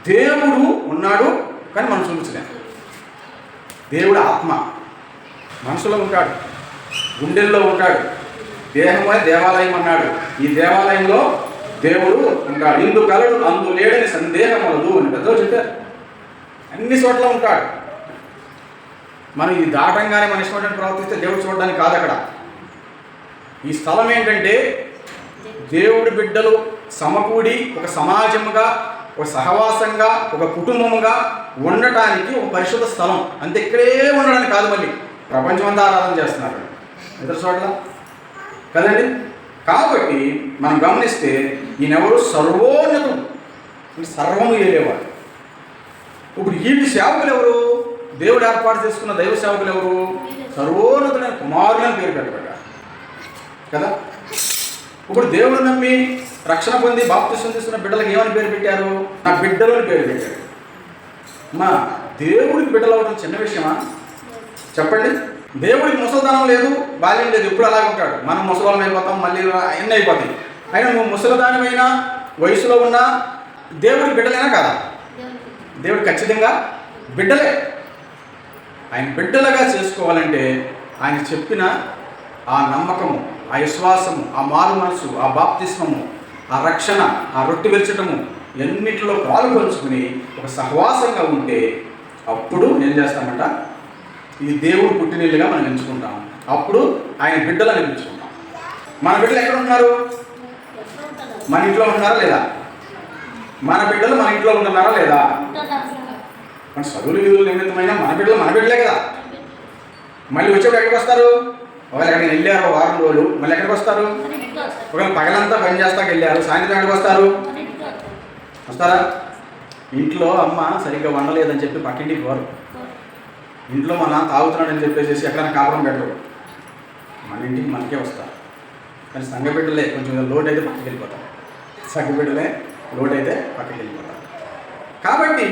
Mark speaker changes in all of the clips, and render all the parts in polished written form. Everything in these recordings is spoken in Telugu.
Speaker 1: దేవుడు ఉన్నాడు కానీ మనం చూపించలేము. దేవుడు ఆత్మ మనసులో ఉంటాడు, గుండెల్లో ఉంటాడు. దేహమే దేవాలయం అన్నాడు. ఈ దేవాలయంలో దేవుడు ఉంటాడు. ఇందు కలడు అందు లేడని సందేహమలదు అని పెద్దలు చెప్పారు. అన్ని చోట్ల ఉంటాడు. మనం ఇది దాటంగానే మన ఇష్టం ప్రవర్తిస్తే దేవుడు చూడడానికి కాదు. అక్కడ ఈ స్థలం ఏంటంటే దేవుడి బిడ్డలు సమకూడి ఒక సమాజముగా, ఒక సహవాసంగా, ఒక కుటుంబముగా ఉండటానికి ఒక పరిశుద్ధ స్థలం. అంతే, ఇక్కడే ఉండడానికి కాదు. మళ్ళీ ప్రపంచమంతా ఆరాధన చేస్తున్నారు ఇతర చోట్ల కదండి. కాబట్టి మనం గమనిస్తే ఈయనెవరు? సర్వోన్నతుడు, సర్వము ఏలేవాడు. ఇప్పుడు వీటి సేవకులు ఎవరు? దేవుడు ఏర్పాటు చేసుకున్న దైవ సేవకులు ఎవరు? సర్వోన్నతుడైన కుమారులని పేరు పెట్టబడ్డారు కదా. ఇప్పుడు దేవుడు నమ్మి రక్షణ పొంది బాప్తిసం తీసుకున్న బిడ్డలకు ఏమని పేరు పెట్టారు? నా బిడ్డలు అని పేరు పెట్టారు. మా దేవుడికి బిడ్డలు అవ్వడం చిన్న విషయమా చెప్పండి? దేవుడికి ముసలితనం లేదు, బాల్యం లేదు, ఎప్పుడు అలాగే ఉంటాడు. మనం ముసలివాళ్ళం అయిపోతాం, మళ్ళీ ఎన్ని అయిపోతాయి. అయినా నువ్వు ముసలిదానిమైనా వయసులో ఉన్నా దేవుడికి బిడ్డలేనా కాదా? దేవుడు ఖచ్చితంగా బిడ్డలే. ఆయన బిడ్డలుగా చేసుకోవాలంటే ఆయన చెప్పిన ఆ నమ్మకము, ఆ విశ్వాసము, ఆ మారు మనసు, ఆ బాప్తిస్మము, ఆ రక్షణ, ఆ రొట్టె విరచటము ఎన్నిటిలో పాల్పంచుకుని ఒక సహవాసంగా ఉంటే అప్పుడు ఏం చేస్తామంట? ఇది దేవుడు పుట్టినీళ్ళుగా మనం ఎంచుకుంటాం. అప్పుడు ఆయన బిడ్డలు అనిపించుకుంటాం. మన బిడ్డలు ఎక్కడ ఉన్నారు? మన ఇంట్లో ఉంటున్నారా లేదా? మన బిడ్డలు మన ఇంట్లో ఉంటున్నారా లేదా? మన చదువులు విధులు నిమిత్తమైనా మన బిడ్డలే కదా. మళ్ళీ వచ్చేప్పుడు ఎక్కడికి వస్తారు? ఒకవేళ ఎక్కడికి వెళ్ళారు వారం రోజులు, మళ్ళీ ఎక్కడికి వస్తారు? ఒకవేళ పగలంతా పని చేస్తాకి వెళ్ళారు, సాయంత్రం ఎక్కడికి వస్తారు? వస్తారా? ఇంట్లో అమ్మ సరిగ్గా వండలేదని చెప్పి పక్కింటికి పోరు. ఇంట్లో మన తాగుతున్నాడని చెప్పేసి ఎక్కడైనా కాపురం పెట్టరు. మన ఇంటికి మనకే వస్తారు. కానీ సంఘ బిడ్డలే కొంచెం లోటు అయితే పక్కకి వెళ్ళిపోతారు. సంఘ బిడ్డలే లోటు అయితే పక్కకి వెళ్ళిపోతారు. కాబట్టి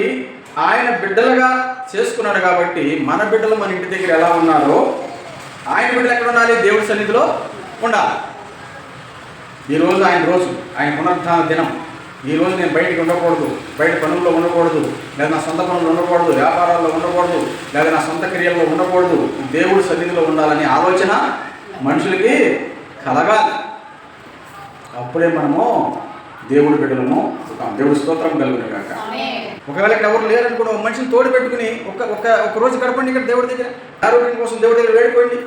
Speaker 1: ఆయన బిడ్డలుగా చేసుకున్నాడు. కాబట్టి మన బిడ్డలు మన ఇంటి దగ్గర ఎలా ఉన్నారో ఆయన బిడ్డలు ఎక్కడ ఉండాలి? దేవుడి సన్నిధిలో ఉండాలి. ఈరోజు ఆయన రోజు, ఆయన పునరుద్ధాన దినం. ఈరోజు నేను బయటికి ఉండకూడదు, బయట పనుల్లో ఉండకూడదు, లేదా నా సొంత పనుల్లో ఉండకూడదు, వ్యాపారాల్లో ఉండకూడదు, లేదా నా సొంత క్రియల్లో ఉండకూడదు. దేవుడి సన్నిధిలో ఉండాలనే ఆలోచన మనుషులకి కలగాలి. అప్పుడే మనము దేవుడి బిడ్డలను దేవుడి స్తోత్రం కలుగును కాక. ఒకవేళ ఇక్కడ ఎవరు లేరని కూడా ఒక మనిషిని తోడు పెట్టుకుని ఒక రోజు గడపండి ఇక్కడ దేవుడి దగ్గర. ఆరోగ్యం కోసం దేవుడి దగ్గర వేడుకోండి,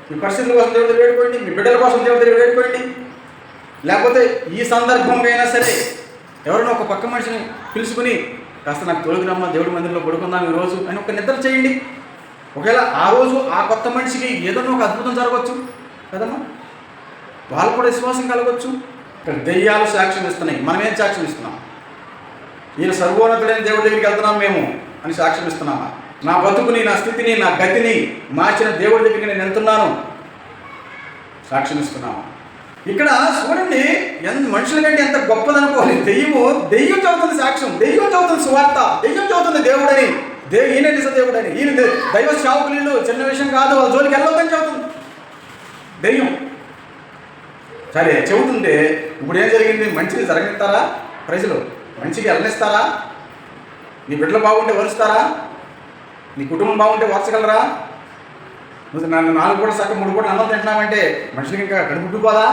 Speaker 1: మీ పరిస్థితుల కోసం దేవుడి దగ్గర వేడుకోండి, మీ బిడ్డల కోసం దేవుడి దగ్గర వేడుకోండి. లేకపోతే ఈ సందర్భంగా అయినా సరే ఎవరైనా ఒక పక్క మనిషిని పిలుచుకుని కాస్త నాకు తోడుకురమ్మ దేవుడి మందిరంలో పడుకుందాం ఈరోజు అని ఒక నిద్ర చేయండి. ఒకవేళ ఆ రోజు ఆ కొత్త మనిషికి ఏదైనా ఒక అద్భుతం జరగవచ్చు కదమ్మా, వాళ్ళు కూడా విశ్వాసం కలగవచ్చు. ఇక్కడ దెయ్యాలు సాక్ష్యం ఇస్తున్నాయి, మనం ఏం సాక్ష్యం ఇస్తున్నాం? ఈయన సర్వోన్నతుడైన దేవుడి దగ్గరికి వెళ్తున్నాం మేము అని సాక్ష్యం ఇస్తున్నామా? నా బతుకుని, నా స్థితిని, నా గతిని మార్చిన దేవుడి దగ్గరికి నేను వెళ్తున్నాను సాక్ష్యం ఇస్తున్నామా? ఇక్కడ చూడండి, మనుషుల కంటే ఎంత గొప్పదనుకోవాలి. దెయ్యం చదువుతుంది సాక్ష్యం, దెయ్యం చదువుతుంది సువార్త, దెయ్యం చదువుతుంది దేవుడని, ఈయన నిజ దేవుడని, ఈయన దైవ సేవకులు చిన్న విషయం కాదు, వాళ్ళ జోలికి వెళ్ళొద్దని చెబుతుంది దెయ్యం. సరే చెబుతుంటే ఇప్పుడు ఏం జరిగింది? మంచిగా జరగనిస్తారా? ప్రజలు మంచిగా వెళ్ళనిస్తారా? నీ బిడ్డలు బాగుంటే వరుస్తారా? నీ కుటుంబం బాగుంటే వరచగలరా? నువ్వు నన్ను 4 పూట సగం 3 పూటలు అన్నం తింటున్నావంటే మనుషులకి ఇంకా కడుపుపోదా?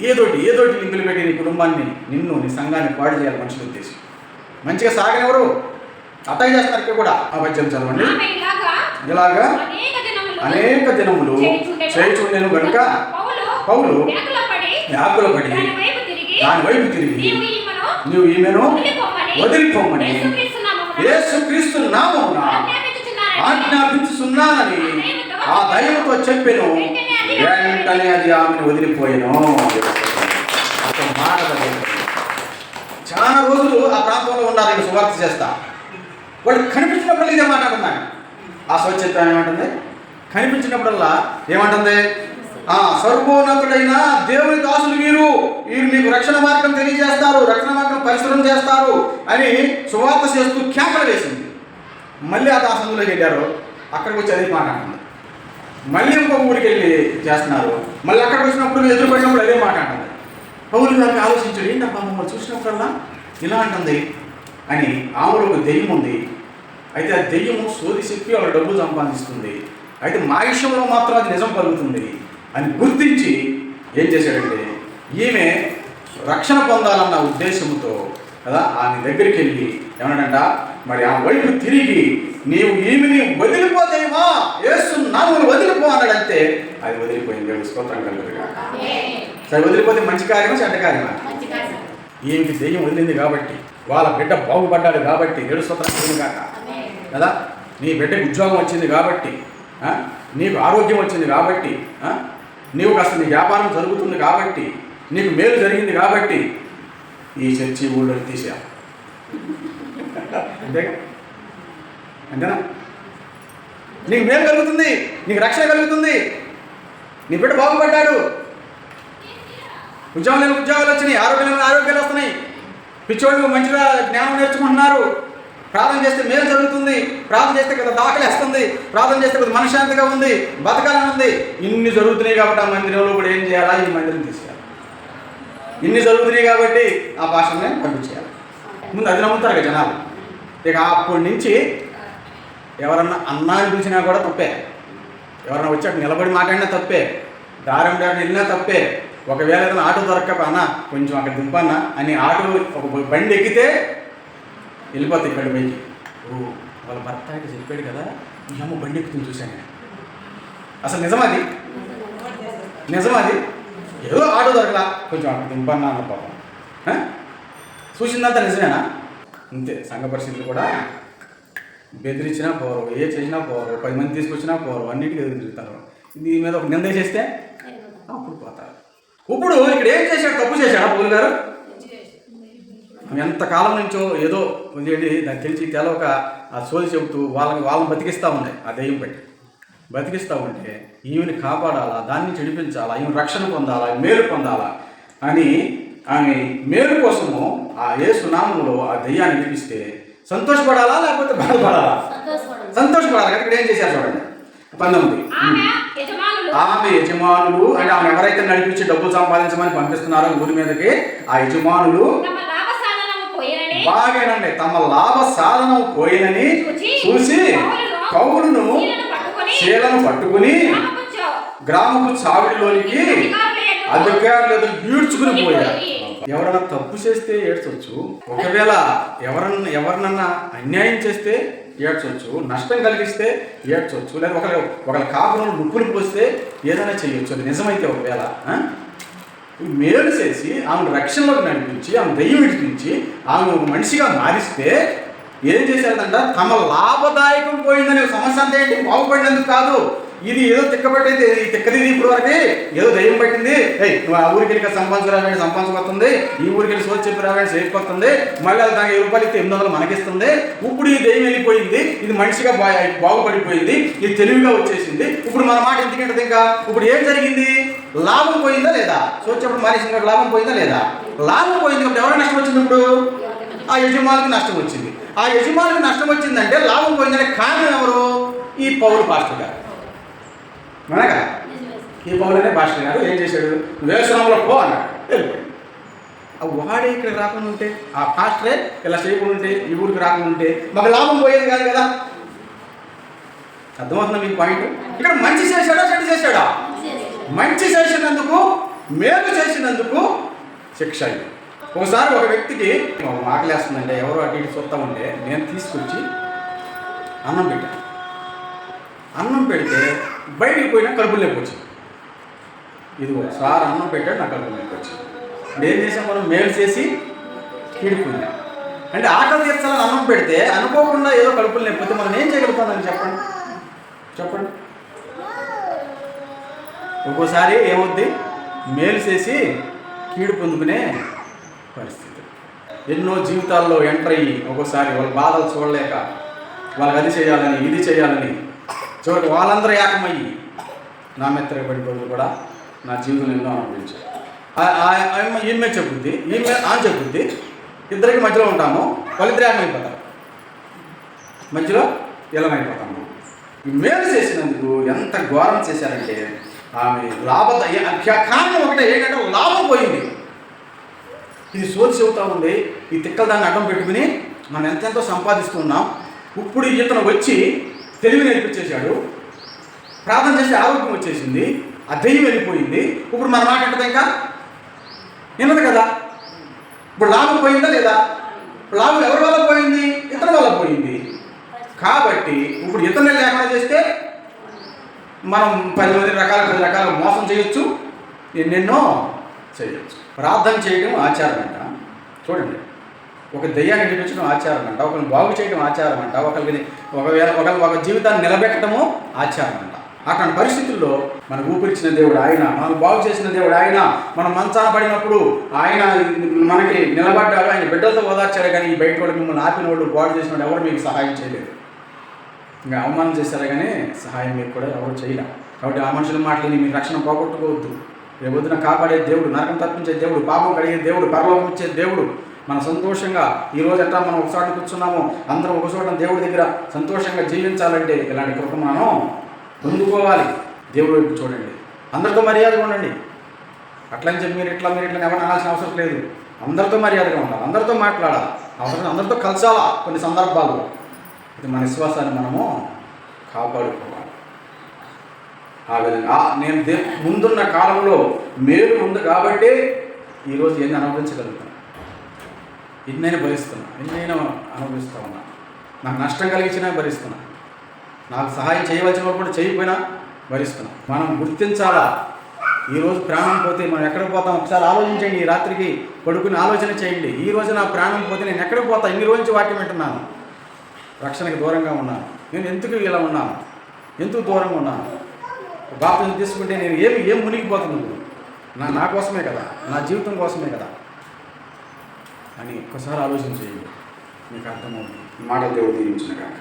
Speaker 1: ఏదోటి లింకులు పెట్టి నీ కుటుంబాన్ని, నిన్ను, నీ సంఘాన్ని పాడు చేయాలి మనుషుల ఉద్దేశం. మంచిగా సాగనెవరు? అతయ్య చేస్తున్నారు. ఇక్కడ కూడా ఆ పద్యం చదవండి. ఇలాగా అనేక దినములు చేయుచుండెను గనుక పౌలు వ్యాకుల పడి దాని వైపు తిరిగి నీవు ఈమెను వదిలిపోమని యేసుక్రీస్తు నామమున ఆజ్ఞాపించుచున్నానని ఆ దైవతో చెప్పెను. వెంటనే అది ఆమెను వదిలిపోయాను. చాలా రోజులు ఆ ప్రాంతంలో ఉన్నారు. సువార్త చేస్తా వాళ్ళు కనిపించినప్పుడు ఇదే మాట్లాడుతున్నాను. ఆ స్వచ్ఛత ఏమంటుంది? కనిపించినప్పుడల్లా ఏమంటుంది? సర్వోన్నతుడైన దేవుని దాసులు వీరు మీకు రక్షణ మార్గం తెలియజేస్తారు, రక్షణ మార్గం పరిశ్రమ చేస్తారు అని సువార్త చేస్తూ కేకలు వేసింది. మళ్ళీ ఆ దాసంలోకి వెళ్ళారు, అక్కడికి వచ్చి అదే మాట్లాడుతుంది. మళ్ళీ ఇంకొక ఊరికి వెళ్ళి చేస్తున్నారు, మళ్ళీ అక్కడికి వచ్చినప్పుడు ఎదురుపడినప్పుడు అదే మాట్లాడుతుంది. పౌలు గారికి ఆలోచించాడు, ఏంటబ్బా మమ్మల్ని చూసినప్పుడల్లా ఇలా అంటుంది, అని ఆమెలో ఒక దెయ్యం ఉంది. అయితే ఆ దెయ్యము సోది చెప్పి వాళ్ళ డబ్బులు సంపాదిస్తుంది. అయితే మా విషయంలో మాత్రం అది నిజం కలుగుతుంది అని గుర్తించి ఏం చేశాడంటే, ఈమె రక్షణ పొందాలన్న ఉద్దేశంతో కదా ఆమె దగ్గరికి వెళ్ళి ఏమన్నాడంట, మరి ఆ వైపు తిరిగి నీవు ఈమెని వదిలిపోతేమా యేసు నామమున వదిలిపో అన్నాడంతే. అది వదిలిపోయింది. దేవుని స్తోత్రం కలుగునుగా. సరే, వదిలిపోతే మంచి కార్యమా చెడ్డ కార్యమా? ఈమెకి దెయ్యం వదిలింది కాబట్టి, వాళ్ళ బిడ్డ బాగుపడ్డాడు కాబట్టి దేవుని స్తోత్రం కలుగునుగా కదా. నీ బిడ్డకి ఉద్యోగం వచ్చింది కాబట్టి, నీకు ఆరోగ్యం వచ్చింది కాబట్టి, నీవు కాస్త నీ వ్యాపారం జరుగుతుంది కాబట్టి, నీకు మేలు జరిగింది కాబట్టి ఈ చర్చి ఊళ్ళో తీసా. అంతేగా? అంతేనా? నీకు మేలు కలుగుతుంది, నీకు రక్షణ కలుగుతుంది, నీ బిడ్డ బాగుపడ్డాడు, ఉద్యోగం లేని ఉద్యోగాలు వచ్చినాయి, ఆరోగ్యాలు వస్తున్నాయి, పిచ్చోళ్ళు మంచిగా జ్ఞానం నేర్చుకుంటున్నారు, ప్రార్థన చేస్తే మేలు జరుగుతుంది, ప్రార్థన చేస్తే కదా దాఖలు వస్తుంది, ప్రార్థన చేస్తే కదా మనశ్శాంతిగా ఉంది, బతకాలని ఉంది. ఇన్ని జరుగుతున్నాయి కాబట్టి ఆ మందిరంలో కూడా ఏం చేయాలా? ఈ మందిరం తీసేయాలి. ఇన్ని జరుగుతున్నాయి కాబట్టి ఆ భాషనే పంపించేయాలి. ముందు అది నమ్ముతారు కదా జనాలు. ఇక అప్పటి నుంచి ఎవరన్నా అన్నాన్ని పిలిచినా కూడా తప్పే, ఎవరన్నా వచ్చి అక్కడ నిలబడి మాట్లాడినా తప్పే, దారం వెళ్ళినా తప్పే. ఒకవేళ ఏదైనా ఆటో దొరక్క అన్న కొంచెం అక్కడ దింపన్నా అని ఆటో ఒక బండి ఎక్కితే వెళ్ళిపోతాయి ఇక్కడ పైకి. వాళ్ళ భర్త అయితే చెప్పాడు కదా, ఈ అమ్మ బండి ఎక్కుతుంది చూశాను. అసలు నిజమది? ఏదో ఆటో దొరకలా, కొంచెం అక్కడ దింపన్నా అన్న పాపం. చూసిందంతా నిజమేనా? అంతే. సంఘ పరిస్థితులు కూడా బెదిరించినా పోరు, ఏ చేసినా పోరు, 10 మంది తీసుకొచ్చినా పోరు, అన్నిటికీ ఎదురు తిరుగుతారు. దీని మీద ఒక నింద చేస్తే అప్పుడు పోతారు. ఇప్పుడు ఇక్కడ ఏం చేశాడు? తప్పు చేశాడా పౌలు గారు? ఎంతకాలం నుంచో ఏదో వదిలేండి దాన్ని తెలిసి తెలవక ఆ సోది చెబుతూ వాళ్ళని బతికిస్తూ ఉన్నాయి. ఆ దెయ్యం పెట్టి బతికిస్తూ ఉంటే ఈమెని కాపాడాలా, దాన్ని చెడిపించాలా, ఈమె రక్షణ పొందాలా, మేలు పొందాలా అని ఆమె మేలు కోసము ఆ యేసు నామములో ఆ దెయ్యాన్ని విడిపిస్తే సంతోషపడాలా లేకపోతే బాధపడాలా? సంతోషపడాలి. ఇక్కడ ఏం చేశారు చూడండి 19. ఆమె యజమానులు అంటే ఆమె ఎవరైతే నడిపించి డబ్బులు సంపాదించమని పంపిస్తున్నారో ఊరి మీదకి, ఆ యజమానులు బాగానండి తమ లాభ సాధనం పోయినని చూసి పౌలును చీలను పట్టుకుని గ్రామపు చావిడిలోనికి అధికారులు ఈడ్చుకుని పోయారు. ఎవరన్నా తప్పు చేస్తే ఏడ్చవచ్చు, ఒకవేళ ఎవరినన్నా అన్యాయం చేస్తే ఏడ్చవచ్చు, నష్టం కలిగిస్తే ఏడ్చవచ్చు, లేదా ఒకరి కాపులను నొప్పులు పోస్తే ఏదైనా చేయొచ్చు. అది నిజమైతే ఒకవేళ మేలు చేసి ఆమెను రక్షణలోకి నడిపించి ఆమె దెయ్యం విడిపించి ఆమె ఒక మనిషిగా మారిస్తే ఏం చేశారంట? తమ లాభదాయకం పోయిందనే సమస్య అంతా ఏంటి? బాగుపడినందుకు కాదు. ఇది ఏదో తిక్కబట్టేది, ఈ తిక్కది ఇప్పుడు వరకే ఏదో దయ్యం పట్టింది, నువ్వు ఆ ఊరికి వెళ్ళి సంపాదించరావేంటి సంపాదించుకొస్తుంది, ఈ ఊరికి వెళ్ళి సోచి చెప్పి రావేంటి చేసిపోతుంది, మళ్ళీ అది దానికి 10 రూపాయలు ఇస్తే 800 మనకిస్తుంది. ఇప్పుడు ఈ దయ్యం వెళ్ళిపోయింది, ఇది మనిషిగా బాగుపడిపోయింది, ఇది తెలివిగా వచ్చేసింది. ఇప్పుడు మన మాట ఎందుకంటే ఇంకా ఇప్పుడు ఏం జరిగింది? లాభం పోయిందా లేదా? సోచేప్పుడు మనిషి లాభం పోయిందా లేదా? లాభం పోయింది. కాబట్టి ఎవరికి నష్టం వచ్చింది? ఇప్పుడు ఆ యజమానికి నష్టం వచ్చింది. ఆ యజమానికి నష్టం వచ్చిందంటే లాభం పోయిందంటే కారణం ఎవరు? ఈ పౌలు పాస్టర్ గారు. మనగా ఈ పౌలనే పాస్టర్ గారు ఏం చేశాడు? వేసనంలో పో అన్నాడు, వెళ్ళిపోయాడు. వాడే ఇక్కడ రాకుండా ఉంటే, ఆ పాస్టరే ఇలా చేయకుండా ఉంటే, ఈ ఊరికి రాకుండా ఉంటే మాకు లాభం పోయేది కాదు కదా. అర్థమవుతుందా మీకు పాయింట్? ఇక్కడ మంచి చేశాడా చెడు చేశాడా? మంచి చేసినందుకు, మేలు చేసినందుకు శిక్ష. ఒకసారి ఒక వ్యక్తికి ఆకలేస్తుందంటే ఎవరో అటు ఇటు చూస్తూ ఉంటే నేను తీసుకొచ్చి అన్నం పెట్టాను. అన్నం పెడితే బయటికి పోయినా కడుపులు నొప్పి వచ్చింది. ఇది ఒకసారి అన్నం పెట్టాడు, నా కడుపులు నొప్పి వచ్చింది. ఏం చేసాం? మనం మేలు చేసి కీడిపోయినాం. అంటే ఆకలి తీర్చాలని అన్నం పెడితే అనుకోకుండా ఏదో కడుపులు నొప్పి మనం ఏం చేయగలుగుతామని చెప్పండి. ఒక్కోసారి ఏమవుద్ది? మేలు చేసి కీడు పొందుకునే పరిస్థితి. ఎన్నో జీవితాల్లో ఎంటర్ అయ్యి ఒక్కోసారి వాళ్ళ బాధలు చూడలేక వాళ్ళకి అది చేయాలని ఇది చేయాలని చివరికి వాళ్ళందరూ ఏకమయ్యి నా మెత్తగా పడిపోయి కూడా నా జీవితంలో ఎన్నో అనుభవించారు. ఈమె చెప్పుద్ది, ఈమె ఆ చెప్పుద్ది, ఇద్దరికి మధ్యలో ఉంటాము, వాళ్ళిద్దరు ఏకమైపోతారు, మధ్యలో ఇలామైపోతాము. ఈ మేలు చేసినందుకు ఎంత ఘోరం చేశారంటే ఆమె కారణం ఒకటే ఏంటంటే లాభం పోయింది. ఇది సోది చెబుతూ ఉంది, ఈ తిక్కలు దాన్ని అడ్డం పెట్టుకుని మనం ఎంతెంతో సంపాదిస్తున్నాం. ఇప్పుడు ఇతను వచ్చి తెలివి నేర్పించేశాడు, ప్రార్థన చేస్తే ఆరోగ్యం వచ్చేసింది, ఆ దెయ్యం వెళ్ళిపోయింది. ఇప్పుడు మన మాట అంటది ఇంకా విన్నది కదా. ఇప్పుడు లాభం పోయిందా లేదా? లాభం ఎవరి వల్ల పోయింది? ఇతని వల్ల పోయింది. కాబట్టి ఇప్పుడు ఇతరులు లేకుండా చేస్తే మనం 10 రకాల మోసం చేయొచ్చు, ఎన్నెన్నో చేయొచ్చు. ప్రార్థన చేయడం ఆచారం అంట. చూడండి, ఒక దెయ్యాన్ని నడిపించడం ఆచారం అంట, ఒకరిని బాగు చేయడం ఆచారం అంట, ఒక జీవితాన్ని నిలబెట్టడము ఆచారం అంట. అట్లాంటి పరిస్థితుల్లో మనకు ఊపిరిచ్చిన దేవుడు ఆయన, మనకు బాగు చేసిన దేవుడు ఆయన, మనం మంచాన పడినప్పుడు ఆయన మనకి నిలబడ్డాడు, ఆయన బిడ్డలతో ఓదార్చాడు. కానీ ఈ బయట వాళ్ళు మిమ్మల్ని ఆపిన వాళ్ళు, బాగు చేసిన వాళ్ళు ఎవరు మీకు సహాయం చేయలేదు. ఇంకా అవమానం చేశారే కానీ సహాయం మీకు కూడా ఎవరు చేయలే. కాబట్టి ఆ మనుషుల మాటలని మీరు రక్షణ పోగొట్టుకోవద్దు. రేపొద్దున కాపాడే దేవుడు, నరకం తప్పించే దేవుడు, పాపం కడిగే దేవుడు, పరలోకం ఇచ్చే దేవుడు. మన సంతోషంగా ఈరోజు ఎట్లా మనం ఒకసారి కూర్చున్నామో అందరం ఒక చోట దేవుడి దగ్గర సంతోషంగా జీవించాలంటే ఇలాంటి కృప మనం పొందుకోవాలి. దేవుడు వైపు చూడండి, అందరితో మర్యాదగా ఉండండి. అట్లని చెప్పి మీరు ఇట్లా ఎవరు అనాల్సిన అవసరం లేదు. అందరితో మర్యాదగా ఉండాలి, అందరితో మాట్లాడాలి, అవసరం అందరితో కలిసాలా కొన్ని సందర్భాల్లో. ఇది మన విశ్వాసాన్ని మనము కాపాడుకోవాలి. ఆ విధంగా నేను ముందున్న కాలంలో మేలు ఉంది కాబట్టి ఈరోజు ఎన్ని అనుభవించగలుగుతాను, ఎన్నైనా భరిస్తున్నా, ఎన్నైనా అనుభవిస్తూ ఉన్నా. నాకు నష్టం కలిగించినా భరిస్తున్నా, నాకు సహాయం చేయవలసిన కూడా చేయకపోయినా భరిస్తున్నా. మనం గుర్తించాలా, ఈరోజు ప్రాణం పోతే మనం ఎక్కడికి పోతాం ఒకసారి ఆలోచించండి. ఈ రాత్రికి పడుకుని ఆలోచన చేయండి. ఈరోజు నా ప్రాణం పోతే నేను ఎక్కడికి పోతా? ఇన్ని రోజు నుంచి వాక్యం వింటున్నాను, రక్షణకి దూరంగా ఉన్నాను, నేను ఎందుకు ఇలా ఉన్నాను, ఎందుకు దూరంగా ఉన్నాను? బాప్తిజం తీసుకుంటే నేను ఏం మునిగిపోతున్నాను? నా కోసమే కదా, నా జీవితం కోసమే కదా అని ఒక్కసారి ఆలోచన చేయండి, మీకు అర్థమవుతుంది. ఈ మాటలు దేవుడు దీవించిన కాక.